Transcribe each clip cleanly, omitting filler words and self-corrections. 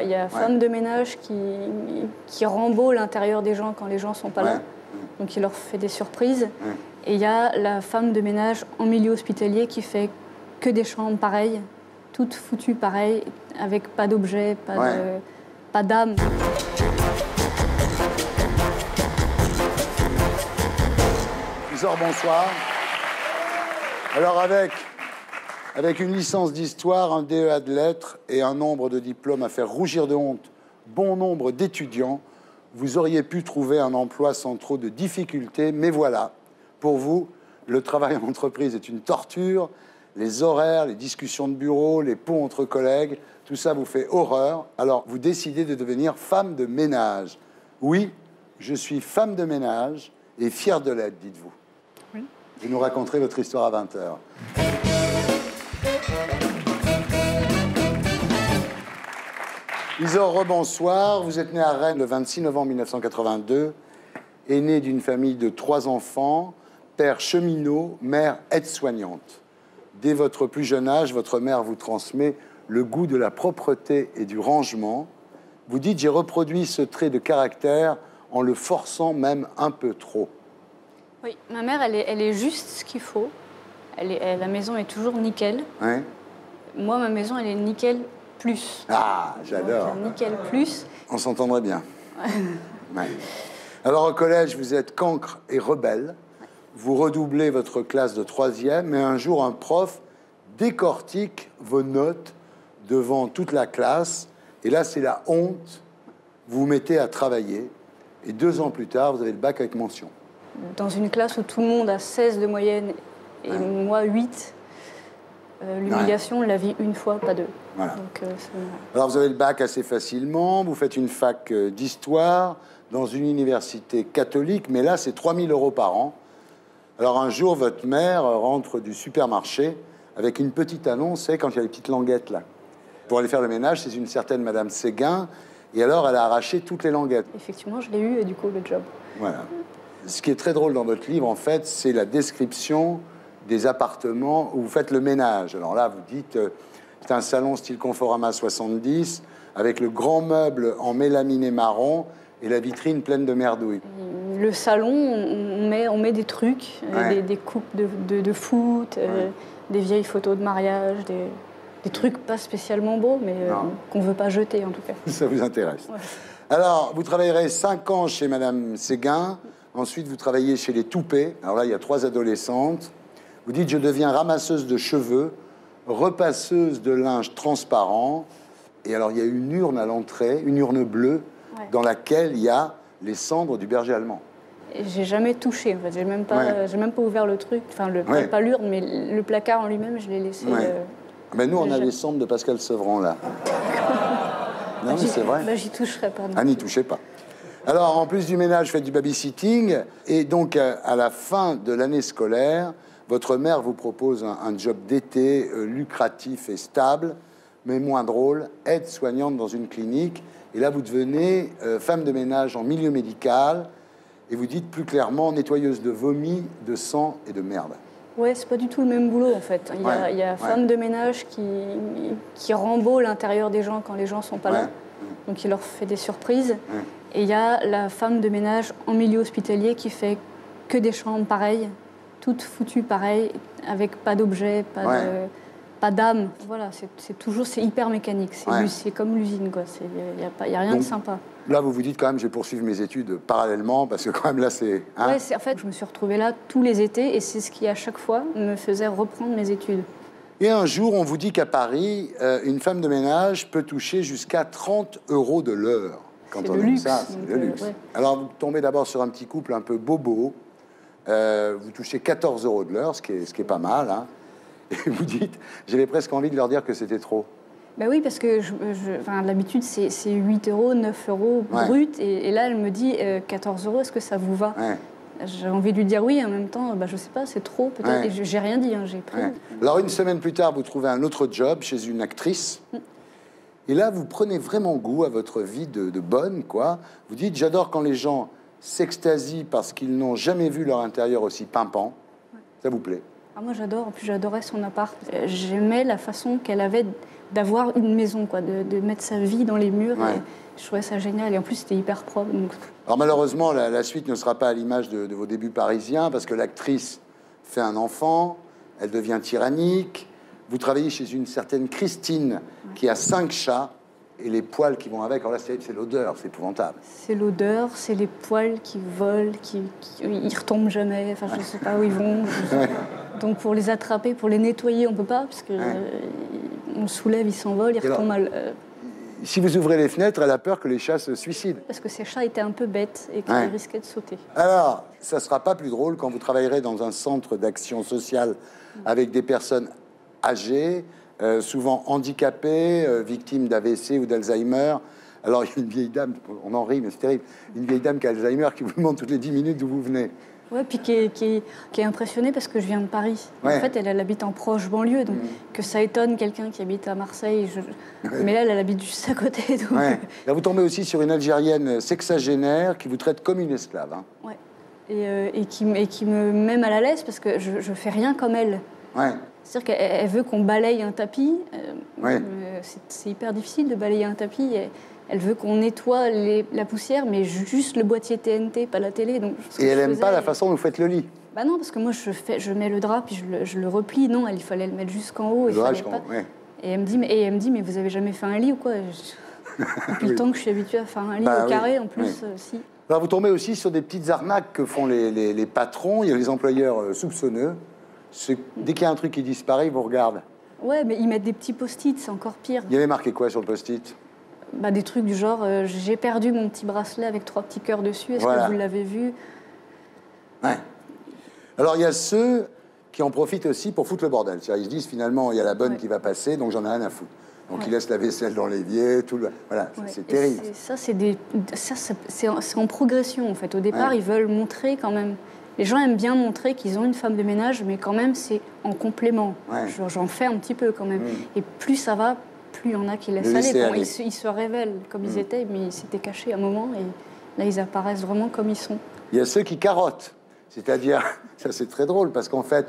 Il y a femme de ménage qui remballe l'intérieur des gens quand les gens ne sont pas là. Donc il leur fait des surprises. Et il y a la femme de ménage en milieu hospitalier qui fait que des chambres pareilles, toutes foutues pareilles, avec pas d'objets, pas d'âme. Isor, bonsoir. Alors avec une licence d'histoire, un DEA de lettres et un nombre de diplômes à faire rougir de honte bon nombre d'étudiants, vous auriez pu trouver un emploi sans trop de difficultés, mais voilà, pour vous, le travail en entreprise est une torture, les horaires, les discussions de bureau, les ponts entre collègues, tout ça vous fait horreur, alors vous décidez de devenir femme de ménage. Oui, je suis femme de ménage et fière de l'être, dites-vous. Oui. Vous nous raconterez votre histoire à 20h. Isor, rebonsoir. Vous êtes née à Rennes le 26 novembre 1982, aînée d'une famille de 3 enfants, père cheminot, mère aide-soignante. Dès votre plus jeune âge, votre mère vous transmet le goût de la propreté et du rangement. Vous dites, j'ai reproduit ce trait de caractère en le forçant même un peu trop. Oui, ma mère, elle est juste ce qu'il faut. La maison est toujours nickel. Ouais. Moi, ma maison, elle est nickel plus. Ah, j'adore. Nickel plus. On s'entendrait bien. Ouais. Alors, au collège, vous êtes cancre et rebelle. Vous redoublez votre classe de 3e, mais un jour, un prof décortique vos notes devant toute la classe. Et là, c'est la honte. Vous vous mettez à travailler. Et 2 ans plus tard, vous avez le bac avec mention. Dans une classe où tout le monde a 16 de moyenne et moi 8, l'humiliation, on la vit une fois, pas 2. Voilà. Donc, alors, vous avez le bac assez facilement. Vous faites une fac d'histoire dans une université catholique. Mais là, c'est 3 000 € par an. Alors, un jour, votre mère rentre du supermarché avec une petite annonce, c'est quand il y a les petites languettes, là. Pour aller faire le ménage, c'est une certaine Madame Séguin. Et alors, elle a arraché toutes les languettes. Effectivement, je l'ai eu, et du coup, le job. Voilà. Ce qui est très drôle dans votre livre, en fait, c'est la description des appartements où vous faites le ménage. Alors là, vous dites, c'est un salon style Conforama 70, avec le grand meuble en mélaminé marron et la vitrine pleine de merdouilles. Le salon, on met des trucs, des coupes de foot, des vieilles photos de mariage, des trucs pas spécialement beaux, mais qu'on ne veut pas jeter, en tout cas. Ça vous intéresse. Ouais. Alors, vous travaillerez 5 ans chez Madame Séguin. Ensuite, vous travaillez chez les Toupet. Alors là, il y a 3 adolescentes. Vous dites, je deviens ramasseuse de cheveux, repasseuse de linge transparent. Et alors, il y a une urne à l'entrée, une urne bleue, dans laquelle il y a les cendres du berger allemand. J'ai jamais touché, en fait. J'ai même pas ouvert le truc. Enfin, pas l'urne, mais le placard en lui-même, je l'ai laissé. Mais nous, on a les cendres de Pascal Sevran, là. Non, mais c'est vrai. Bah, j'y toucherai pas. Ah, n'y touchez pas. Alors, en plus du ménage, faites du babysitting. Et donc, à la fin de l'année scolaire, votre mère vous propose un job d'été lucratif et stable, mais moins drôle, aide-soignante dans une clinique. Et là, vous devenez femme de ménage en milieu médical. Et vous dites plus clairement nettoyeuse de vomi, de sang et de merde. Ouais, c'est pas du tout le même boulot, en fait. Il y a femme de ménage qui remballe l'intérieur des gens quand les gens sont pas là. Donc, il leur fait des surprises. Et il y a la femme de ménage en milieu hospitalier qui fait que des chambres pareilles, toutes foutues pareilles, avec pas d'objets, pas d'âme. Voilà, c'est hyper mécanique. C'est comme l'usine, quoi. Il y a rien de sympa. Là, vous vous dites quand même, je vais poursuivre mes études parallèlement, parce que quand même là, c'est... Hein? Ouais, en fait, je me suis retrouvée là tous les étés, et c'est ce qui, à chaque fois, me faisait reprendre mes études. Et un jour, on vous dit qu'à Paris, une femme de ménage peut toucher jusqu'à 30 € de l'heure. Quand on aime ça, c'est le luxe. Alors, vous tombez d'abord sur un petit couple un peu bobo. Vous touchez 14 € de l'heure, ce qui est pas mal. Hein. Et vous dites, j'avais presque envie de leur dire que c'était trop. Ben oui, parce que l'habitude, c'est 8 €, 9 € brut. Et là, elle me dit 14 €, est-ce que ça vous va? J'ai envie de lui dire oui, en même temps, je sais pas, c'est trop peut-être. Et j'ai rien dit, hein, j'ai pris. Alors, une semaine plus tard, vous trouvez un autre job chez une actrice. Et là, vous prenez vraiment goût à votre vie de bonne, quoi. Vous dites, j'adore quand les gens s'extasient parce qu'ils n'ont jamais vu leur intérieur aussi pimpant. Ça vous plaît? Ah, moi, j'adore. En plus, j'adorais son appart. J'aimais la façon qu'elle avait d'avoir une maison, quoi, de mettre sa vie dans les murs. Ouais. Et je trouvais ça génial. Et en plus, c'était hyper propre. Donc... Alors malheureusement, la suite ne sera pas à l'image de vos débuts parisiens, parce que l'actrice fait un enfant, elle devient tyrannique. Vous travaillez chez une certaine Christine, qui a 5 chats, et les poils qui vont avec. Alors là, c'est l'odeur, c'est épouvantable. C'est l'odeur, c'est les poils qui volent, ils retombent jamais. Enfin, je ne sais pas où ils vont. Donc pour les attraper, pour les nettoyer, on ne peut pas, parce que on le soulève, ils s'envolent, ils retombent mal. Si vous ouvrez les fenêtres, elle a peur que les chats se suicident. Parce que ces chats étaient un peu bêtes et qu'ils risquaient de sauter. Alors, ça ne sera pas plus drôle quand vous travaillerez dans un centre d'action sociale avec des personnes âgées, souvent handicapées, victimes d'AVC ou d'Alzheimer. Alors, il y a une vieille dame, on en rit, mais c'est terrible, une vieille dame qui a Alzheimer qui vous demande toutes les 10 minutes d'où vous venez. Ouais, puis qui est impressionnée parce que je viens de Paris. Ouais. En fait, elle habite en proche banlieue, donc que ça étonne quelqu'un qui habite à Marseille. Mais là, elle habite juste à côté. Donc... Ouais. Là, vous tombez aussi sur une Algérienne sexagénaire qui vous traite comme une esclave. Hein. Ouais. Et qui me met mal à l'aise parce que je fais rien comme elle. Ouais. C'est-à-dire qu'elle veut qu'on balaye un tapis. C'est hyper difficile de balayer un tapis. Elle veut qu'on nettoie la poussière, mais juste le boîtier TNT, pas la télé. Donc, et elle n'aime pas la façon dont vous faites le lit? Bah non, parce que moi, je mets le drap, puis je le replie. Non, il fallait le mettre jusqu'en haut. Et elle me dit, mais vous avez jamais fait un lit ou quoi? Depuis le temps que je suis habituée à faire un lit au carré, en plus, si. Alors, vous tombez aussi sur des petites arnaques que font les patrons. Il y a les employeurs soupçonneux. Dès qu'il y a un truc qui disparaît, ils vous regardent. Ouais, mais ils mettent des petits post-it, c'est encore pire. Il y avait marqué quoi sur le post-it? Bah, des trucs du genre, j'ai perdu mon petit bracelet avec 3 petits cœurs dessus, est-ce que vous l'avez vu? Ouais. Alors, il y a ceux qui en profitent aussi pour foutre le bordel. Ils se disent, finalement, il y a la bonne qui va passer, donc j'en ai rien à foutre. Donc, ils laissent la vaisselle dans l'évier, tout le... Voilà, c'est terrible. C'est en progression, en fait. Au départ, ils veulent montrer quand même... Les gens aiment bien montrer qu'ils ont une femme de ménage, mais quand même, c'est en complément. J'en fais un petit peu, quand même. Et plus ça va, plus il y en a qui laissent aller. Ils se révèlent comme ils étaient, mais ils s'étaient cachés à un moment, et là, ils apparaissent vraiment comme ils sont. Il y a ceux qui carottent. C'est-à-dire, ça c'est très drôle, parce qu'en fait,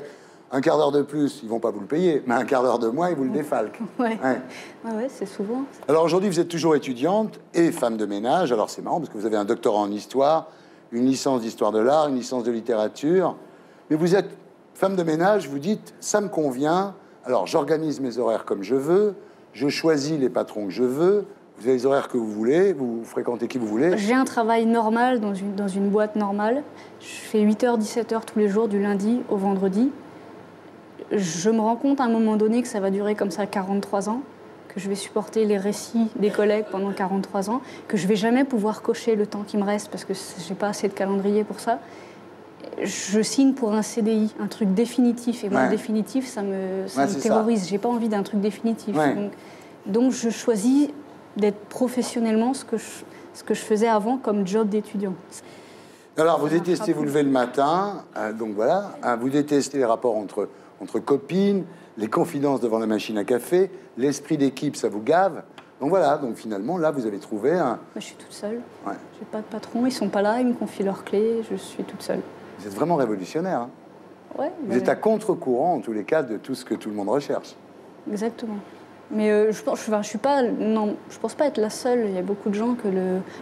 un quart d'heure de plus, ils vont pas vous le payer, mais un quart d'heure de moins, ils vous le défalquent. Ouais, c'est souvent. Alors aujourd'hui, vous êtes toujours étudiante et femme de ménage. Alors c'est marrant, parce que vous avez un doctorat en histoire, une licence d'histoire de l'art, une licence de littérature. Mais vous êtes femme de ménage, vous dites, ça me convient, alors j'organise mes horaires comme je veux, je choisis les patrons que je veux, vous avez les horaires que vous voulez, vous fréquentez qui vous voulez. J'ai un travail normal dans une boîte normale. Je fais 8h, 17h tous les jours, du lundi au vendredi. Je me rends compte à un moment donné que ça va durer comme ça 43 ans, que je vais supporter les récits des collègues pendant 43 ans, que je ne vais jamais pouvoir cocher le temps qui me reste parce que je n'ai pas assez de calendrier pour ça. Je signe pour un CDI, un truc définitif. Et moi, définitif, ça me terrorise. Je n'ai pas envie d'un truc définitif. Donc, je choisis d'être professionnellement ce que je faisais avant comme job d'étudiant. Alors, vous détestez vous lever le matin, donc voilà. Vous détestez les rapports entre copines, les confidences devant la machine à café, l'esprit d'équipe, ça vous gave. Donc voilà, donc finalement, là, vous avez trouvé un... Je suis toute seule. J'ai pas de patron, ils sont pas là, ils me confient leurs clés, je suis toute seule. Vous êtes vraiment révolutionnaire. Hein. Vous êtes à contre-courant, en tous les cas, de tout ce que tout le monde recherche. Exactement. Mais je pense pas être la seule. Il y a beaucoup de gens que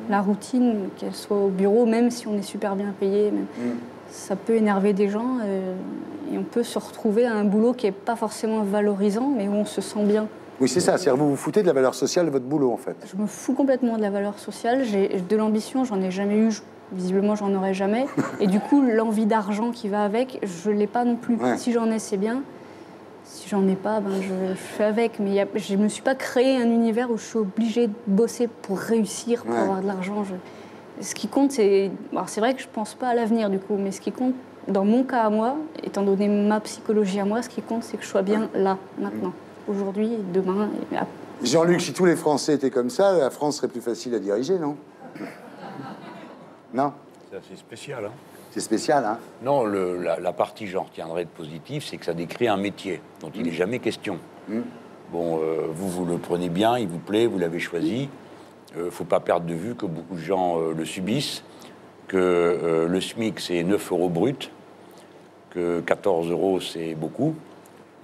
la routine, qu'elle soit au bureau, même si on est super bien payé, ça peut énerver des gens et on peut se retrouver à un boulot qui n'est pas forcément valorisant, mais où on se sent bien. Oui, c'est ça. C'est-à-dire vous vous foutez de la valeur sociale de votre boulot, en fait. Je me fous complètement de la valeur sociale. J'ai de l'ambition, j'en ai jamais eu. Visiblement, j'en aurai jamais. Et du coup, l'envie d'argent qui va avec, je l'ai pas non plus. Si j'en ai, c'est bien. Si j'en ai pas, je fais avec. Mais je me suis pas créé un univers où je suis obligée de bosser pour réussir, pour avoir de l'argent. Ce qui compte, c'est... Alors, c'est vrai que je pense pas à l'avenir, du coup, mais ce qui compte, dans mon cas à moi, étant donné ma psychologie à moi, ce qui compte, c'est que je sois bien là, maintenant. Aujourd'hui, demain... Jean-Luc, si tous les Français étaient comme ça, la France serait plus facile à diriger, non? Non? C'est assez spécial, hein? C'est spécial, hein? Non, la partie que j'en retiendrai de positif, c'est que ça décrit un métier dont il n'est jamais question. Bon, vous le prenez bien, il vous plaît, vous l'avez choisi. Faut pas perdre de vue que beaucoup de gens le subissent, que le SMIC, c'est 9 € brut, que 14 € c'est beaucoup.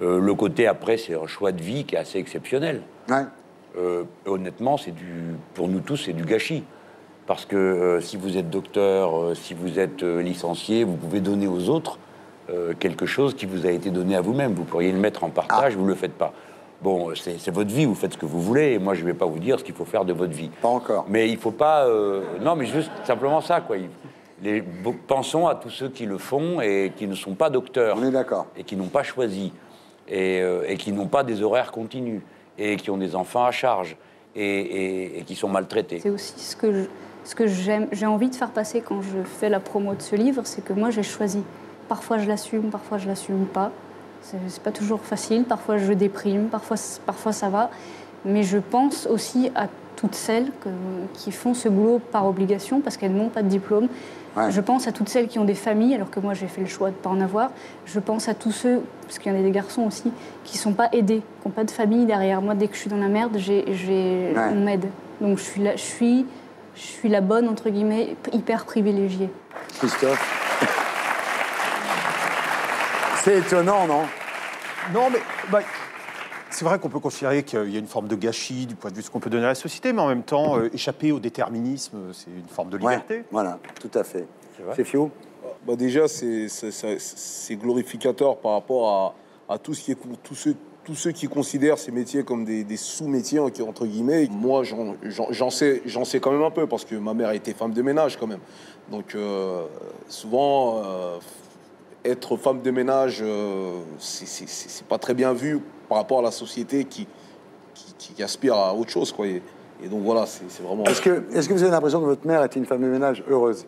Le côté après, c'est un choix de vie qui est assez exceptionnel. Ouais. Honnêtement, pour nous tous, c'est du gâchis. Parce que si vous êtes docteur, si vous êtes licencié, vous pouvez donner aux autres quelque chose qui vous a été donné à vous-même. Vous pourriez le mettre en partage, vous ne le faites pas. Bon, c'est votre vie, vous faites ce que vous voulez, et moi, je ne vais pas vous dire ce qu'il faut faire de votre vie. Pas encore. Mais il ne faut pas... non, mais juste simplement ça, quoi. Pensons à tous ceux qui le font et qui ne sont pas docteurs. On est d'accord. Et qui n'ont pas choisi, et qui n'ont pas des horaires continus, et qui ont des enfants à charge, et qui sont maltraités. C'est aussi ce que j'ai envie de faire passer quand je fais la promo de ce livre, c'est que moi, j'ai choisi. Parfois, je l'assume, parfois, je l'assume pas. C'est pas toujours facile, parfois je déprime, parfois ça va. Mais je pense aussi à toutes celles qui font ce boulot par obligation, parce qu'elles n'ont pas de diplôme. Ouais. Je pense à toutes celles qui ont des familles, alors que moi j'ai fait le choix de ne pas en avoir. Je pense à tous ceux, parce qu'il y en a des garçons aussi, qui ne sont pas aidés, qui n'ont pas de famille derrière. Moi, dès que je suis dans la merde, on m'aide. Donc je suis la bonne, entre guillemets, hyper privilégiée. Christophe? C'est étonnant, non? Non, mais c'est vrai qu'on peut considérer qu'il y a une forme de gâchis du point de vue de ce qu'on peut donner à la société, mais en même temps, échapper au déterminisme, c'est une forme de liberté. Ouais, voilà, tout à fait. C'est Fio? Déjà, c'est glorificateur par rapport à tous ceux qui considèrent ces métiers comme des sous-métiers, entre guillemets. Moi, j'en sais quand même un peu, parce que ma mère a été femme de ménage quand même. Donc, souvent... être femme de ménage, c'est pas très bien vu par rapport à la société qui aspire à autre chose, quoi. Et donc voilà, c'est vraiment... Est-ce que vous avez l'impression que votre mère était une femme de ménage heureuse?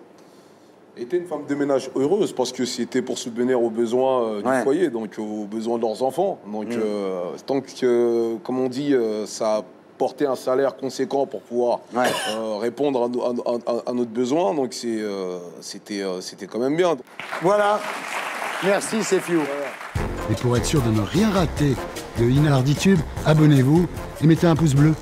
Était une femme de ménage heureuse, parce que c'était pour subvenir aux besoins du foyer, donc aux besoins de leurs enfants. Donc tant que, comme on dit, ça a porté un salaire conséquent pour pouvoir répondre à notre besoin, donc c'était quand même bien. Voilà. Merci, c'est Fio. Et pour être sûr de ne rien rater de Inarditube, abonnez-vous et mettez un pouce bleu.